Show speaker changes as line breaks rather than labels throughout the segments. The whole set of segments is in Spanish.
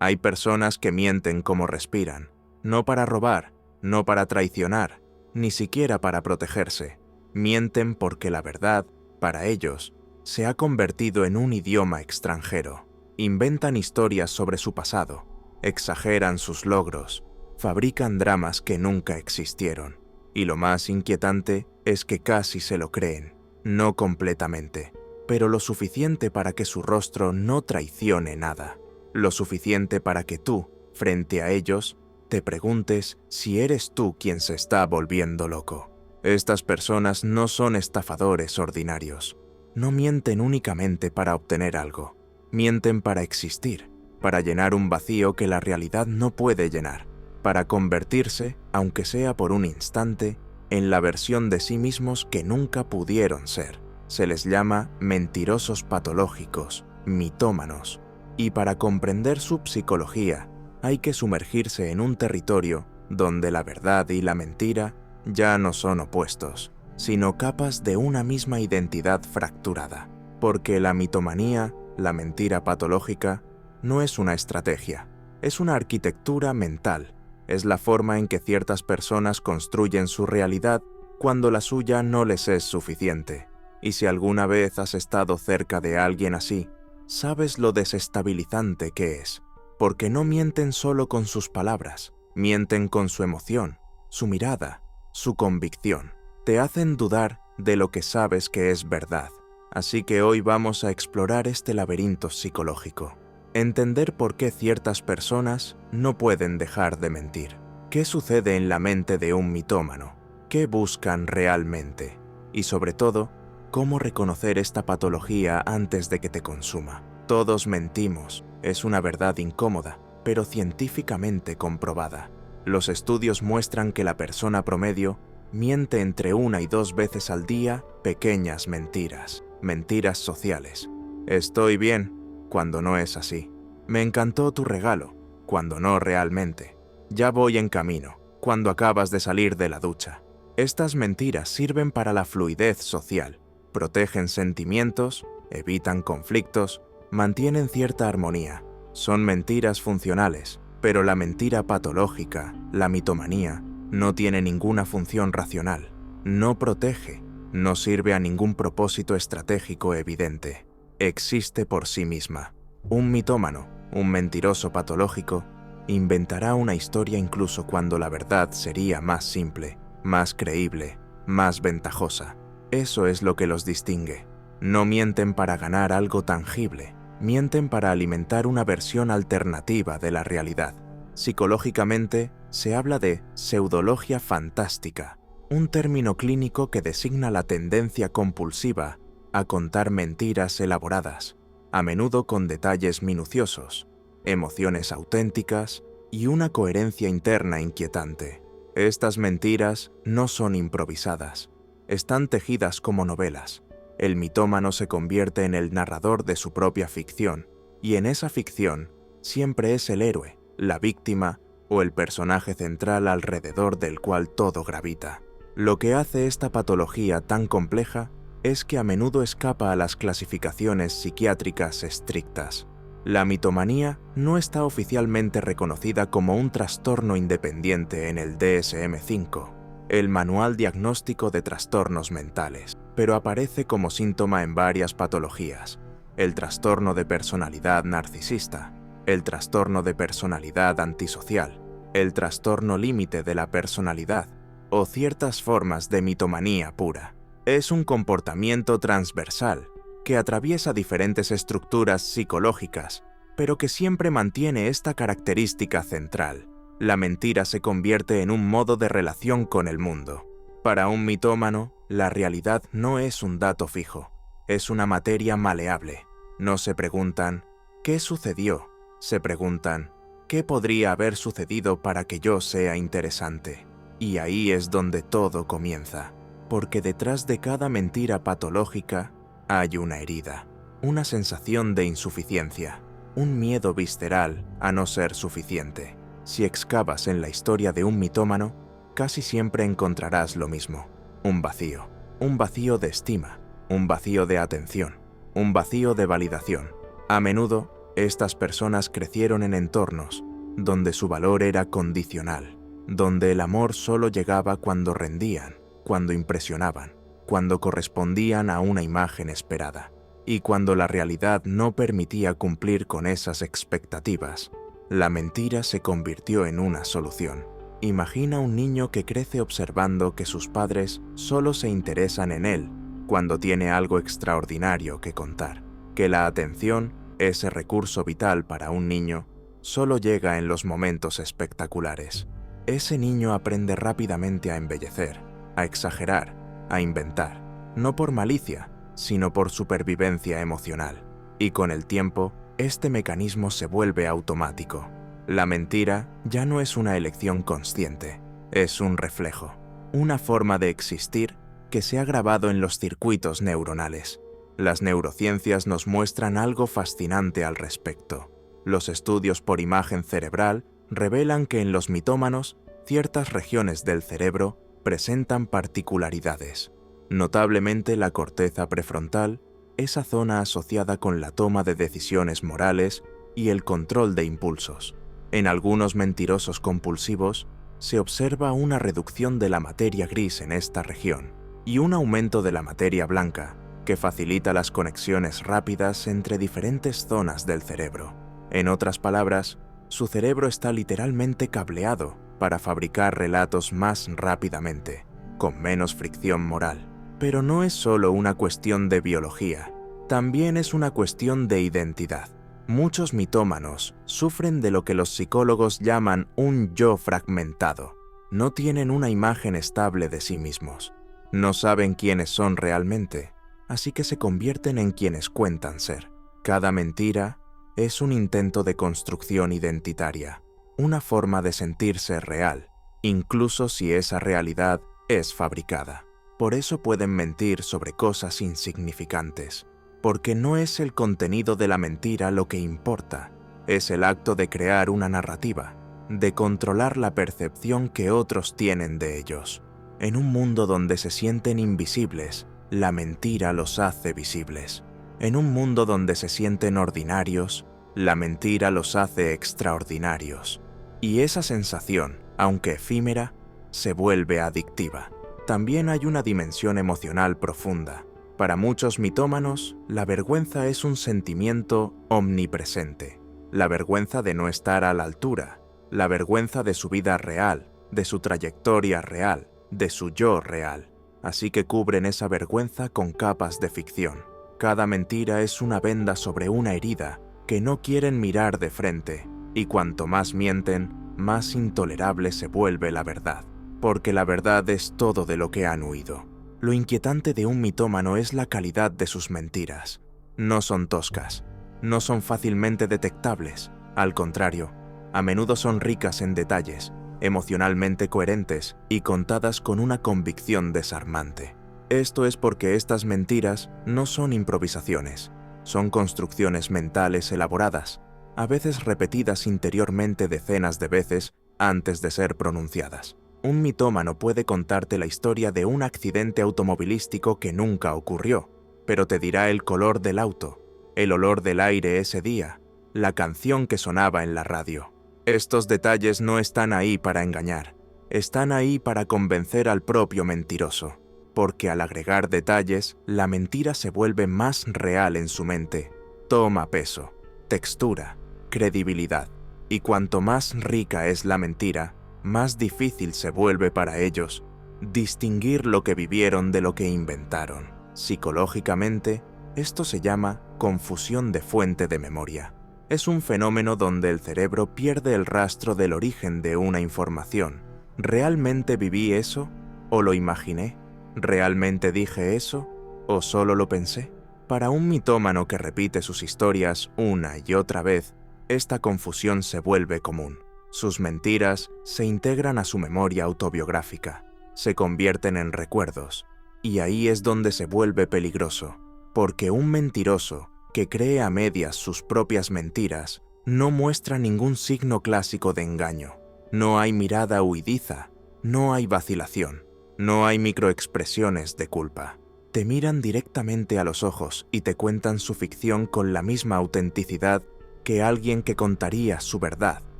Hay personas que mienten como respiran, no para robar, no para traicionar, ni siquiera para protegerse. Mienten porque la verdad, para ellos, se ha convertido en un idioma extranjero. Inventan historias sobre su pasado, exageran sus logros, fabrican dramas que nunca existieron. Y lo más inquietante es que casi se lo creen, no completamente, pero lo suficiente para que su rostro no traicione nada. Lo suficiente para que tú, frente a ellos, te preguntes si eres tú quien se está volviendo loco. Estas personas no son estafadores ordinarios. No mienten únicamente para obtener algo. Mienten para existir, para llenar un vacío que la realidad no puede llenar, para convertirse, aunque sea por un instante, en la versión de sí mismos que nunca pudieron ser. Se les llama mentirosos patológicos, mitómanos. Y para comprender su psicología, hay que sumergirse en un territorio donde la verdad y la mentira ya no son opuestos, sino capas de una misma identidad fracturada. Porque la mitomanía, la mentira patológica, no es una estrategia, es una arquitectura mental. Es la forma en que ciertas personas construyen su realidad cuando la suya no les es suficiente. Y si alguna vez has estado cerca de alguien así, sabes lo desestabilizante que es, porque no mienten solo con sus palabras, mienten con su emoción, su mirada, su convicción. Te hacen dudar de lo que sabes que es verdad. Así que hoy vamos a explorar este laberinto psicológico. Entender por qué ciertas personas no pueden dejar de mentir. ¿Qué sucede en la mente de un mitómano? ¿Qué buscan realmente? Y sobre todo, ¿cómo reconocer esta patología antes de que te consuma? Todos mentimos, es una verdad incómoda, pero científicamente comprobada. Los estudios muestran que la persona promedio miente entre 1 y 2 veces al día pequeñas mentiras, mentiras sociales. Estoy bien, cuando no es así. Me encantó tu regalo, cuando no realmente. Ya voy en camino, cuando acabas de salir de la ducha. Estas mentiras sirven para la fluidez social, protegen sentimientos, evitan conflictos, mantienen cierta armonía. Son mentiras funcionales, pero la mentira patológica, la mitomanía, no tiene ninguna función racional. No protege, no sirve a ningún propósito estratégico evidente. Existe por sí misma. Un mitómano, un mentiroso patológico, inventará una historia incluso cuando la verdad sería más simple, más creíble, más ventajosa. Eso es lo que los distingue. No mienten para ganar algo tangible, mienten para alimentar una versión alternativa de la realidad. Psicológicamente, se habla de pseudologia fantástica, un término clínico que designa la tendencia compulsiva a contar mentiras elaboradas, a menudo con detalles minuciosos, emociones auténticas y una coherencia interna inquietante. Estas mentiras no son improvisadas, están tejidas como novelas. El mitómano se convierte en el narrador de su propia ficción, y en esa ficción siempre es el héroe, la víctima o el personaje central alrededor del cual todo gravita. Lo que hace esta patología tan compleja es que a menudo escapa a las clasificaciones psiquiátricas estrictas. La mitomanía no está oficialmente reconocida como un trastorno independiente en el DSM-5, el Manual Diagnóstico de Trastornos Mentales, pero aparece como síntoma en varias patologías: el trastorno de personalidad narcisista, el trastorno de personalidad antisocial, el trastorno límite de la personalidad o ciertas formas de mitomanía pura. Es un comportamiento transversal que atraviesa diferentes estructuras psicológicas, pero que siempre mantiene esta característica central. La mentira se convierte en un modo de relación con el mundo. Para un mitómano, la realidad no es un dato fijo, es una materia maleable. No se preguntan, ¿qué sucedió? Se preguntan, ¿qué podría haber sucedido para que yo sea interesante? Y ahí es donde todo comienza, porque detrás de cada mentira patológica hay una herida, una sensación de insuficiencia, un miedo visceral a no ser suficiente. Si excavas en la historia de un mitómano, casi siempre encontrarás lo mismo: un vacío de estima, un vacío de atención, un vacío de validación. A menudo, Estas personas crecieron en entornos donde su valor era condicional, donde el amor solo llegaba cuando rendían, cuando impresionaban, cuando correspondían a una imagen esperada, y cuando la realidad no permitía cumplir con esas expectativas. La mentira se convirtió en una solución. Imagina un niño que crece observando que sus padres solo se interesan en él cuando tiene algo extraordinario que contar, que la atención, ese recurso vital para un niño, solo llega en los momentos espectaculares. Ese niño aprende rápidamente a embellecer, a exagerar, a inventar, no por malicia, sino por supervivencia emocional. Y con el tiempo, este mecanismo se vuelve automático. La mentira ya no es una elección consciente, es un reflejo, una forma de existir que se ha grabado en los circuitos neuronales. Las neurociencias nos muestran algo fascinante al respecto. Los estudios por imagen cerebral revelan que en los mitómanos, ciertas regiones del cerebro presentan particularidades. Notablemente la corteza prefrontal, esa zona asociada con la toma de decisiones morales y el control de impulsos. En algunos mentirosos compulsivos, se observa una reducción de la materia gris en esta región y un aumento de la materia blanca, que facilita las conexiones rápidas entre diferentes zonas del cerebro. En otras palabras, su cerebro está literalmente cableado para fabricar relatos más rápidamente, con menos fricción moral. Pero no es solo una cuestión de biología, también es una cuestión de identidad. Muchos mitómanos sufren de lo que los psicólogos llaman un yo fragmentado. No tienen una imagen estable de sí mismos. No saben quiénes son realmente, así que se convierten en quienes cuentan ser. Cada mentira es un intento de construcción identitaria, una forma de sentirse real, incluso si esa realidad es fabricada. Por eso pueden mentir sobre cosas insignificantes, porque no es el contenido de la mentira lo que importa, es el acto de crear una narrativa, de controlar la percepción que otros tienen de ellos. En un mundo donde se sienten invisibles, la mentira los hace visibles. En un mundo donde se sienten ordinarios, la mentira los hace extraordinarios. Y esa sensación, aunque efímera, se vuelve adictiva. También hay una dimensión emocional profunda. Para muchos mitómanos, la vergüenza es un sentimiento omnipresente. La vergüenza de no estar a la altura, la vergüenza de su vida real, de su trayectoria real, de su yo real. Así que cubren esa vergüenza con capas de ficción. Cada mentira es una venda sobre una herida que no quieren mirar de frente, y cuanto más mienten, más intolerable se vuelve la verdad. Porque la verdad es todo de lo que han huido. Lo inquietante de un mitómano es la calidad de sus mentiras. No son toscas, no son fácilmente detectables. Al contrario, a menudo son ricas en detalles, emocionalmente coherentes y contadas con una convicción desarmante. Esto es porque estas mentiras no son improvisaciones, son construcciones mentales elaboradas, a veces repetidas interiormente decenas de veces antes de ser pronunciadas. Un mitómano puede contarte la historia de un accidente automovilístico que nunca ocurrió, pero te dirá el color del auto, el olor del aire ese día, la canción que sonaba en la radio. Estos detalles no están ahí para engañar, están ahí para convencer al propio mentiroso, porque al agregar detalles, la mentira se vuelve más real en su mente, toma peso, textura, credibilidad, y cuanto más rica es la mentira, más difícil se vuelve para ellos distinguir lo que vivieron de lo que inventaron. Psicológicamente, esto se llama confusión de fuente de memoria. Es un fenómeno donde el cerebro pierde el rastro del origen de una información. ¿Realmente viví eso? ¿O lo imaginé? ¿Realmente dije eso? ¿O solo lo pensé? Para un mitómano que repite sus historias una y otra vez, esta confusión se vuelve común. Sus mentiras se integran a su memoria autobiográfica, se convierten en recuerdos, y ahí es donde se vuelve peligroso, porque un mentiroso que cree a medias sus propias mentiras no muestra ningún signo clásico de engaño. No hay mirada huidiza, no hay vacilación, no hay microexpresiones de culpa. Te miran directamente a los ojos y te cuentan su ficción con la misma autenticidad que alguien que contaría su verdad,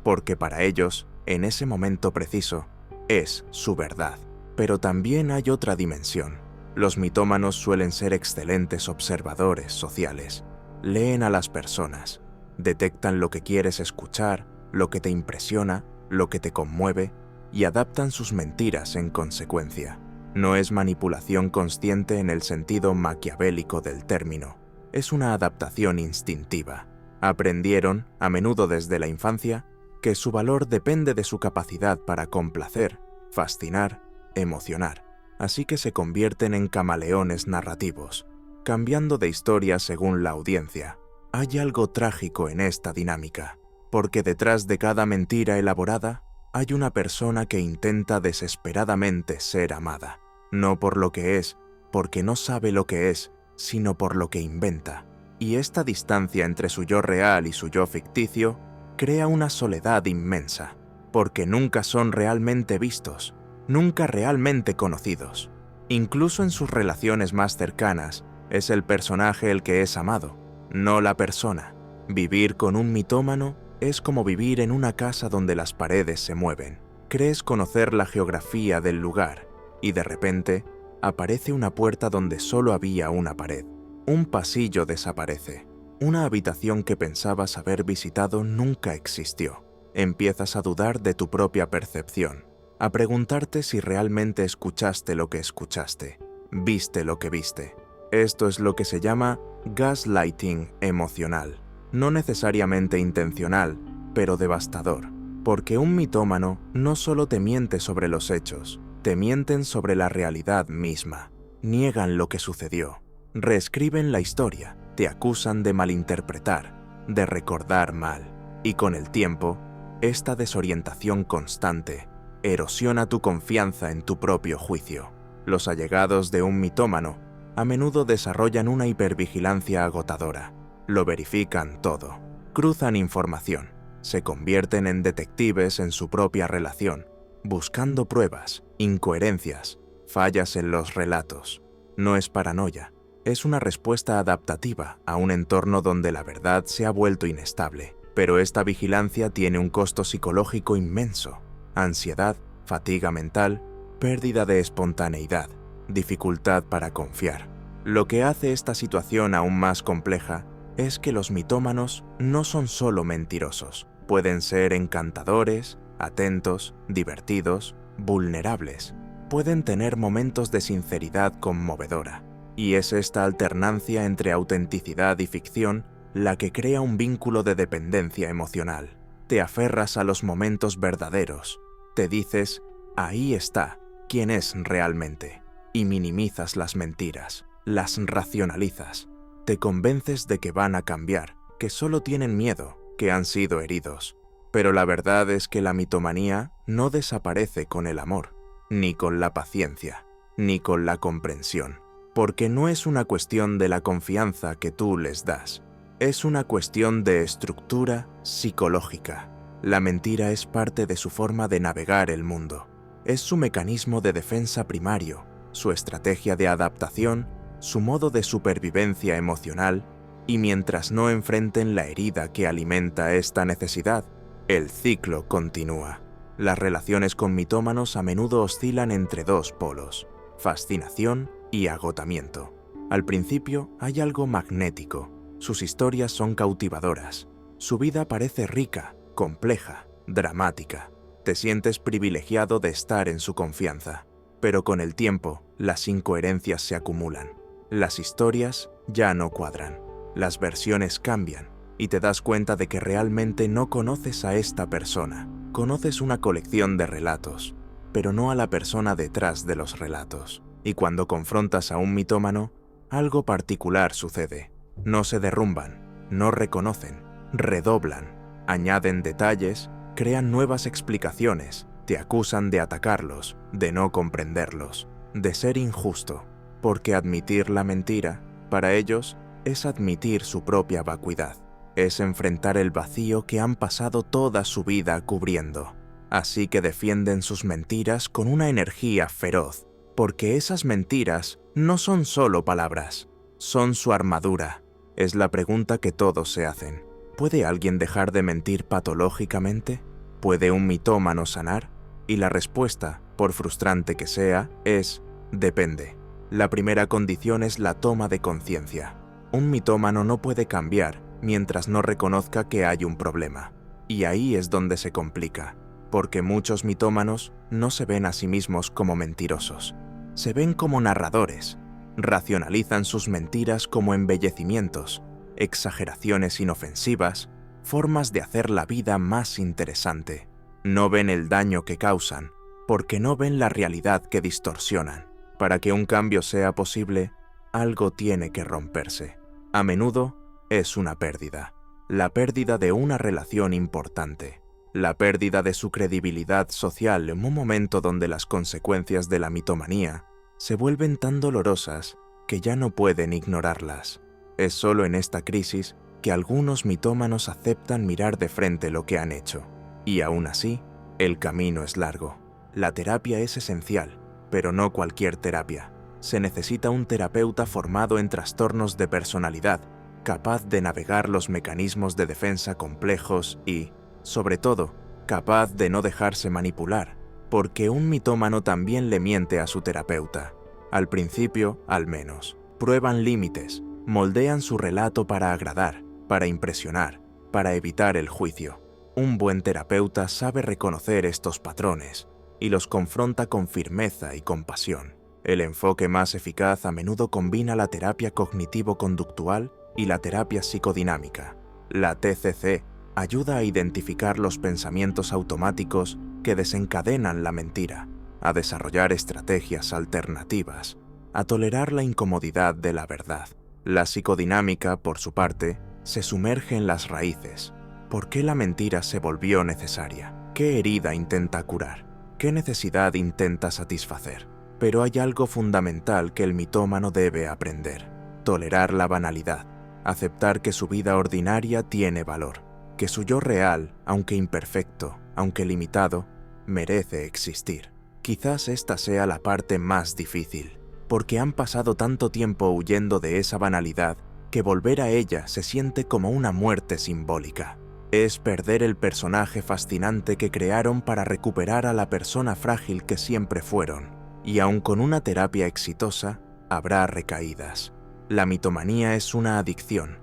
porque para ellos, en ese momento preciso, es su verdad. Pero también hay otra dimensión. Los mitómanos suelen ser excelentes observadores sociales. Leen a las personas, detectan lo que quieres escuchar, lo que te impresiona, lo que te conmueve, y adaptan sus mentiras en consecuencia. No es manipulación consciente en el sentido maquiavélico del término, es una adaptación instintiva. Aprendieron, a menudo desde la infancia, que su valor depende de su capacidad para complacer, fascinar, emocionar, así que se convierten en camaleones narrativos, cambiando de historia según la audiencia. Hay algo trágico en esta dinámica, porque detrás de cada mentira elaborada hay una persona que intenta desesperadamente ser amada, no por lo que es, porque no sabe lo que es, sino por lo que inventa. Y esta distancia entre su yo real y su yo ficticio crea una soledad inmensa, porque nunca son realmente vistos, nunca realmente conocidos. Incluso en sus relaciones más cercanas, es el personaje el que es amado, no la persona. Vivir con un mitómano es como vivir en una casa donde las paredes se mueven. Crees conocer la geografía del lugar, y de repente aparece una puerta donde solo había una pared. Un pasillo desaparece. Una habitación que pensabas haber visitado nunca existió. Empiezas a dudar de tu propia percepción, a preguntarte si realmente escuchaste lo que escuchaste, viste lo que viste. Esto es lo que se llama gaslighting emocional. No necesariamente intencional, pero devastador, porque un mitómano no solo te miente sobre los hechos, te mienten sobre la realidad misma. Niegan lo que sucedió, reescriben la historia, te acusan de malinterpretar, de recordar mal, y con el tiempo, esta desorientación constante erosiona tu confianza en tu propio juicio. Los allegados de un mitómano a menudo desarrollan una hipervigilancia agotadora. Lo verifican todo, cruzan información, se convierten en detectives en su propia relación, buscando pruebas, incoherencias, fallas en los relatos. No es paranoia, es una respuesta adaptativa a un entorno donde la verdad se ha vuelto inestable. Pero esta vigilancia tiene un costo psicológico inmenso: ansiedad, fatiga mental, pérdida de espontaneidad, dificultad para confiar. Lo que hace esta situación aún más compleja es que los mitómanos no son solo mentirosos. Pueden ser encantadores, atentos, divertidos, vulnerables. Pueden tener momentos de sinceridad conmovedora. Y es esta alternancia entre autenticidad y ficción la que crea un vínculo de dependencia emocional. Te aferras a los momentos verdaderos. Te dices, ahí está, quién es realmente. Y minimizas las mentiras, las racionalizas. Te convences de que van a cambiar, que solo tienen miedo, que han sido heridos. Pero la verdad es que la mitomanía no desaparece con el amor, ni con la paciencia, ni con la comprensión. Porque no es una cuestión de la confianza que tú les das. Es una cuestión de estructura psicológica. La mentira es parte de su forma de navegar el mundo. Es su mecanismo de defensa primario, su estrategia de adaptación, su modo de supervivencia emocional, y mientras no enfrenten la herida que alimenta esta necesidad, el ciclo continúa. Las relaciones con mitómanos a menudo oscilan entre dos polos: fascinación y agotamiento. Al principio hay algo magnético. Sus historias son cautivadoras. Su vida parece rica, compleja, dramática. Te sientes privilegiado de estar en su confianza. Pero con el tiempo, las incoherencias se acumulan. Las historias ya no cuadran. Las versiones cambian y te das cuenta de que realmente no conoces a esta persona. Conoces una colección de relatos, pero no a la persona detrás de los relatos. Y cuando confrontas a un mitómano, algo particular sucede. No se derrumban, no reconocen, redoblan, añaden detalles, crean nuevas explicaciones, te acusan de atacarlos, de no comprenderlos, de ser injusto, porque admitir la mentira, para ellos, es admitir su propia vacuidad, es enfrentar el vacío que han pasado toda su vida cubriendo. Así que defienden sus mentiras con una energía feroz, porque esas mentiras no son solo palabras, son su armadura. Es la pregunta que todos se hacen. ¿Puede alguien dejar de mentir patológicamente? ¿Puede un mitómano sanar? Y la respuesta, por frustrante que sea, es depende. La primera condición es la toma de conciencia. Un mitómano no puede cambiar mientras no reconozca que hay un problema. Y ahí es donde se complica, porque muchos mitómanos no se ven a sí mismos como mentirosos. Se ven como narradores. Racionalizan sus mentiras como embellecimientos, exageraciones inofensivas, formas de hacer la vida más interesante. No ven el daño que causan, porque no ven la realidad que distorsionan. Para que un cambio sea posible, algo tiene que romperse. A menudo es una pérdida. La pérdida de una relación importante. La pérdida de su credibilidad social en un momento donde las consecuencias de la mitomanía se vuelven tan dolorosas que ya no pueden ignorarlas. Es solo en esta crisis que algunos mitómanos aceptan mirar de frente lo que han hecho. Y aún así, el camino es largo. La terapia es esencial, pero no cualquier terapia. Se necesita un terapeuta formado en trastornos de personalidad, capaz de navegar los mecanismos de defensa complejos y, sobre todo, capaz de no dejarse manipular, porque un mitómano también le miente a su terapeuta. Al principio, al menos. Prueban límites, moldean su relato para agradar, para impresionar, para evitar el juicio. Un buen terapeuta sabe reconocer estos patrones y los confronta con firmeza y compasión. El enfoque más eficaz a menudo combina la terapia cognitivo-conductual y la terapia psicodinámica. La TCC ayuda a identificar los pensamientos automáticos que desencadenan la mentira, a desarrollar estrategias alternativas, a tolerar la incomodidad de la verdad. La psicodinámica, por su parte, se sumerge en las raíces. ¿Por qué la mentira se volvió necesaria? ¿Qué herida intenta curar? ¿Qué necesidad intenta satisfacer? Pero hay algo fundamental que el mitómano debe aprender: tolerar la banalidad, aceptar que su vida ordinaria tiene valor, que su yo real, aunque imperfecto, aunque limitado, merece existir. Quizás esta sea la parte más difícil, porque han pasado tanto tiempo huyendo de esa banalidad que volver a ella se siente como una muerte simbólica. Es perder el personaje fascinante que crearon para recuperar a la persona frágil que siempre fueron. Y aun con una terapia exitosa, habrá recaídas. La mitomanía es una adicción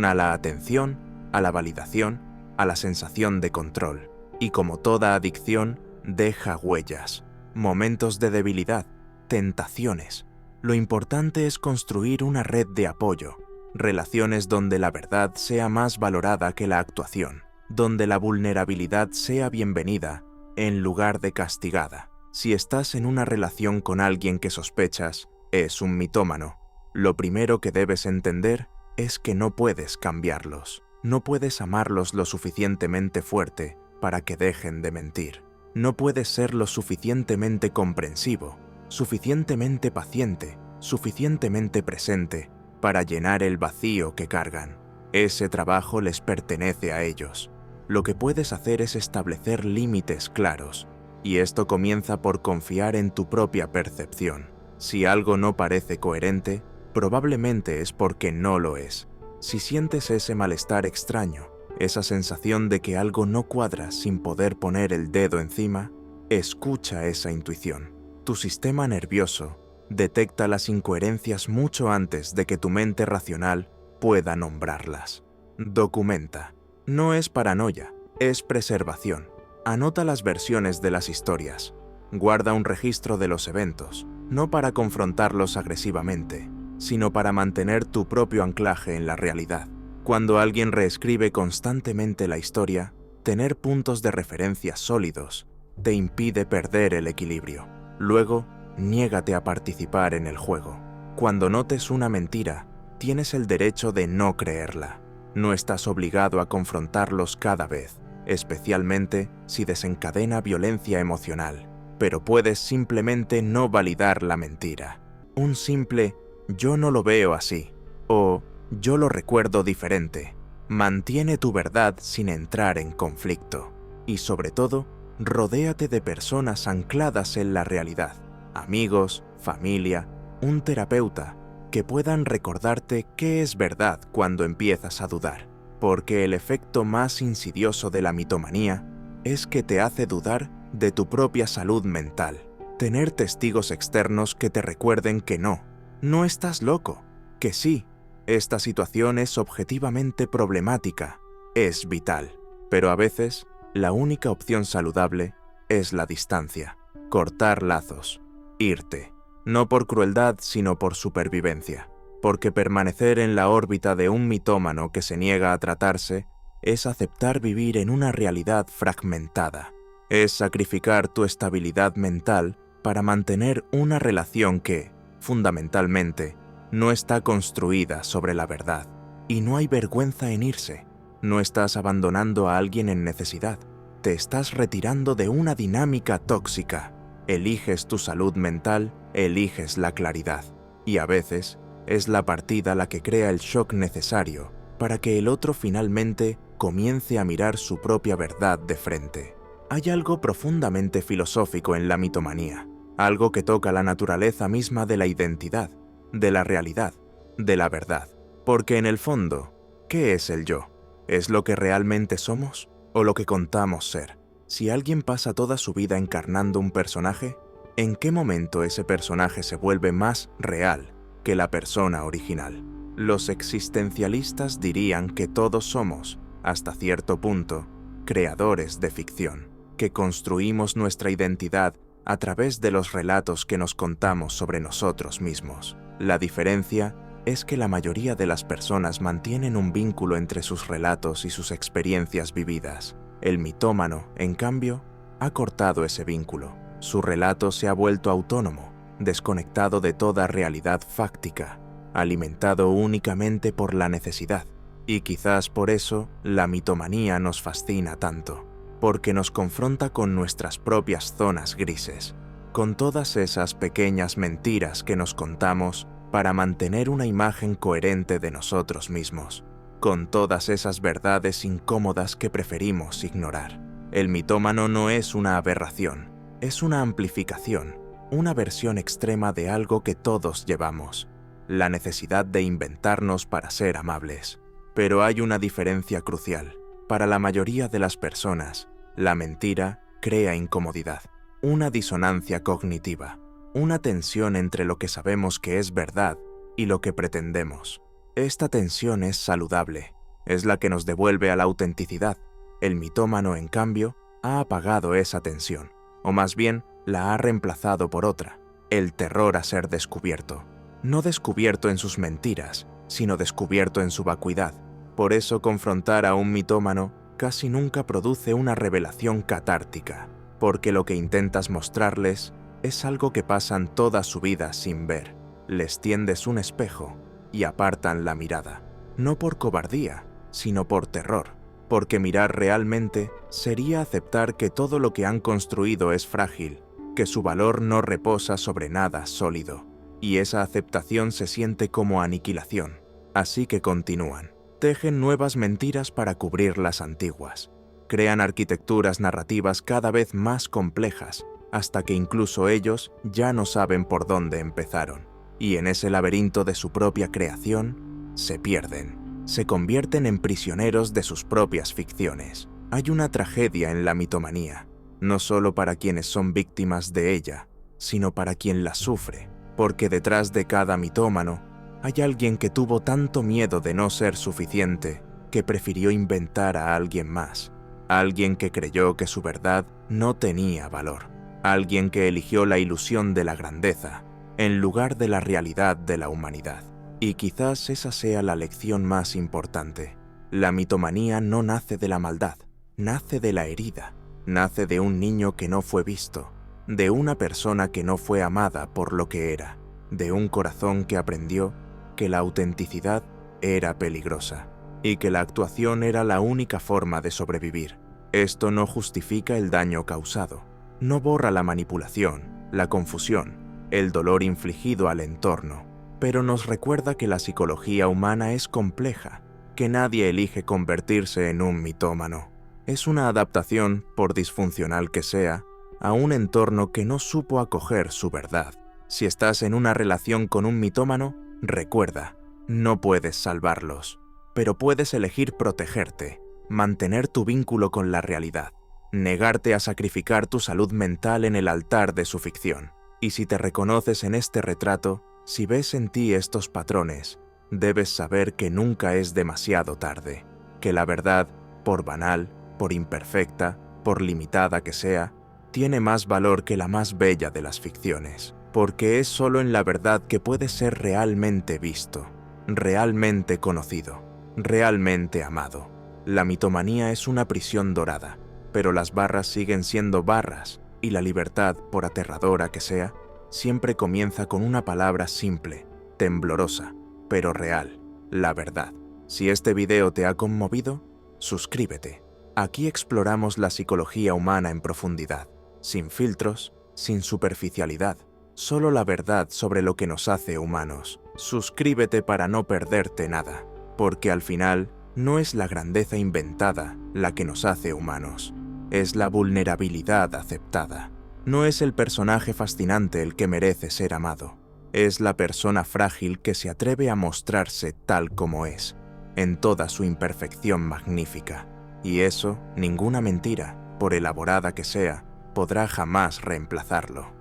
a la atención, a la validación, a la sensación de control. Y como toda adicción, deja huellas, momentos de debilidad, tentaciones. Lo importante es construir una red de apoyo, relaciones donde la verdad sea más valorada que la actuación, donde la vulnerabilidad sea bienvenida en lugar de castigada. Si estás en una relación con alguien que sospechas es un mitómano, lo primero que debes entender es que no puedes cambiarlos. No puedes amarlos lo suficientemente fuerte para que dejen de mentir. No puedes ser lo suficientemente comprensivo, suficientemente paciente, suficientemente presente para llenar el vacío que cargan. Ese trabajo les pertenece a ellos. Lo que puedes hacer es establecer límites claros, y esto comienza por confiar en tu propia percepción. Si algo no parece coherente, probablemente es porque no lo es. Si sientes ese malestar extraño, esa sensación de que algo no cuadra sin poder poner el dedo encima, escucha esa intuición. Tu sistema nervioso detecta las incoherencias mucho antes de que tu mente racional pueda nombrarlas. Documenta. No es paranoia, es preservación. Anota las versiones de las historias. Guarda un registro de los eventos, no para confrontarlos agresivamente, sino para mantener tu propio anclaje en la realidad. Cuando alguien reescribe constantemente la historia, tener puntos de referencia sólidos te impide perder el equilibrio. Luego, niégate a participar en el juego. Cuando notes una mentira, tienes el derecho de no creerla. No estás obligado a confrontarlos cada vez, especialmente si desencadena violencia emocional, pero puedes simplemente no validar la mentira. Un simple «yo no lo veo así» o «yo lo recuerdo diferente» mantiene tu verdad sin entrar en conflicto. Y sobre todo, rodéate de personas ancladas en la realidad, amigos, familia, un terapeuta, que puedan recordarte qué es verdad cuando empiezas a dudar. porque el efecto más insidioso de la mitomanía es que te hace dudar de tu propia salud mental, tener testigos externos que te recuerden que no estás loco, que sí, esta situación es objetivamente problemática, es vital, pero a veces la única opción saludable es la distancia, cortar lazos, irte, no por crueldad sino por supervivencia, porque permanecer en la órbita de un mitómano que se niega a tratarse es aceptar vivir en una realidad fragmentada, es sacrificar tu estabilidad mental para mantener una relación que, fundamentalmente, no está construida sobre la verdad, y no hay vergüenza en irse. No estás abandonando a alguien en necesidad, te estás retirando de una dinámica tóxica. Eliges tu salud mental, eliges la claridad, y a veces es la partida la que crea el shock necesario para que el otro finalmente comience a mirar su propia verdad de frente. Hay algo profundamente filosófico en la mitomanía, algo que toca la naturaleza misma de la identidad, de la realidad, de la verdad. Porque en el fondo, ¿qué es el yo? ¿Es lo que realmente somos o lo que contamos ser? Si alguien pasa toda su vida encarnando un personaje, ¿en qué momento ese personaje se vuelve más real que la persona original? Los existencialistas dirían que todos somos, hasta cierto punto, creadores de ficción, que construimos nuestra identidad a través de los relatos que nos contamos sobre nosotros mismos. La diferencia es que la mayoría de las personas mantienen un vínculo entre sus relatos y sus experiencias vividas. El mitómano, en cambio, ha cortado ese vínculo. Su relato se ha vuelto autónomo, desconectado de toda realidad fáctica, alimentado únicamente por la necesidad. Y quizás por eso la mitomanía nos fascina tanto, porque nos confronta con nuestras propias zonas grises, con todas esas pequeñas mentiras que nos contamos para mantener una imagen coherente de nosotros mismos, con todas esas verdades incómodas que preferimos ignorar. El mitómano no es una aberración, es una amplificación, una versión extrema de algo que todos llevamos, la necesidad de inventarnos para ser amables. Pero hay una diferencia crucial. Para la mayoría de las personas, la mentira crea incomodidad, una disonancia cognitiva, una tensión entre lo que sabemos que es verdad y lo que pretendemos. Esta tensión es saludable, es la que nos devuelve a la autenticidad. El mitómano, en cambio, ha apagado esa tensión, o más bien la ha reemplazado por otra, el terror a ser descubierto. No descubierto en sus mentiras, sino descubierto en su vacuidad. Por eso confrontar a un mitómano casi nunca produce una revelación catártica, porque lo que intentas mostrarles es algo que pasan toda su vida sin ver. Les tiendes un espejo y apartan la mirada, no por cobardía, sino por terror, porque mirar realmente sería aceptar que todo lo que han construido es frágil, que su valor no reposa sobre nada sólido, y esa aceptación se siente como aniquilación. Así que continúan. Tejen nuevas mentiras para cubrir las antiguas. Crean arquitecturas narrativas cada vez más complejas, hasta que incluso ellos ya no saben por dónde empezaron. Y en ese laberinto de su propia creación, se pierden. Se convierten en prisioneros de sus propias ficciones. Hay una tragedia en la mitomanía, no solo para quienes son víctimas de ella, sino para quien la sufre, porque detrás de cada mitómano hay alguien que tuvo tanto miedo de no ser suficiente que prefirió inventar a alguien más, alguien que creyó que su verdad no tenía valor, alguien que eligió la ilusión de la grandeza en lugar de la realidad de la humanidad. Y quizás esa sea la lección más importante. La mitomanía no nace de la maldad, nace de la herida, nace de un niño que no fue visto, de una persona que no fue amada por lo que era, de un corazón que aprendió que la autenticidad era peligrosa y que la actuación era la única forma de sobrevivir. Esto no justifica el daño causado, no borra la manipulación, la confusión, el dolor infligido al entorno, pero nos recuerda que la psicología humana es compleja, que nadie elige convertirse en un mitómano. Es una adaptación, por disfuncional que sea, a un entorno que no supo acoger su verdad. Si estás en una relación con un mitómano, recuerda, no puedes salvarlos, pero puedes elegir protegerte, mantener tu vínculo con la realidad, negarte a sacrificar tu salud mental en el altar de su ficción. Y si te reconoces en este retrato, si ves en ti estos patrones, debes saber que nunca es demasiado tarde, que la verdad, por banal, por imperfecta, por limitada que sea, tiene más valor que la más bella de las ficciones, porque es solo en la verdad que puede ser realmente visto, realmente conocido, realmente amado. La mitomanía es una prisión dorada, pero las barras siguen siendo barras, y la libertad, por aterradora que sea, siempre comienza con una palabra simple, temblorosa, pero real, la verdad. Si este video te ha conmovido, suscríbete. Aquí exploramos la psicología humana en profundidad, sin filtros, sin superficialidad, solo la verdad sobre lo que nos hace humanos. Suscríbete para no perderte nada, porque al final no es la grandeza inventada la que nos hace humanos, es la vulnerabilidad aceptada. No es el personaje fascinante el que merece ser amado, es la persona frágil que se atreve a mostrarse tal como es, en toda su imperfección magnífica. Y eso, ninguna mentira, por elaborada que sea, podrá jamás reemplazarlo.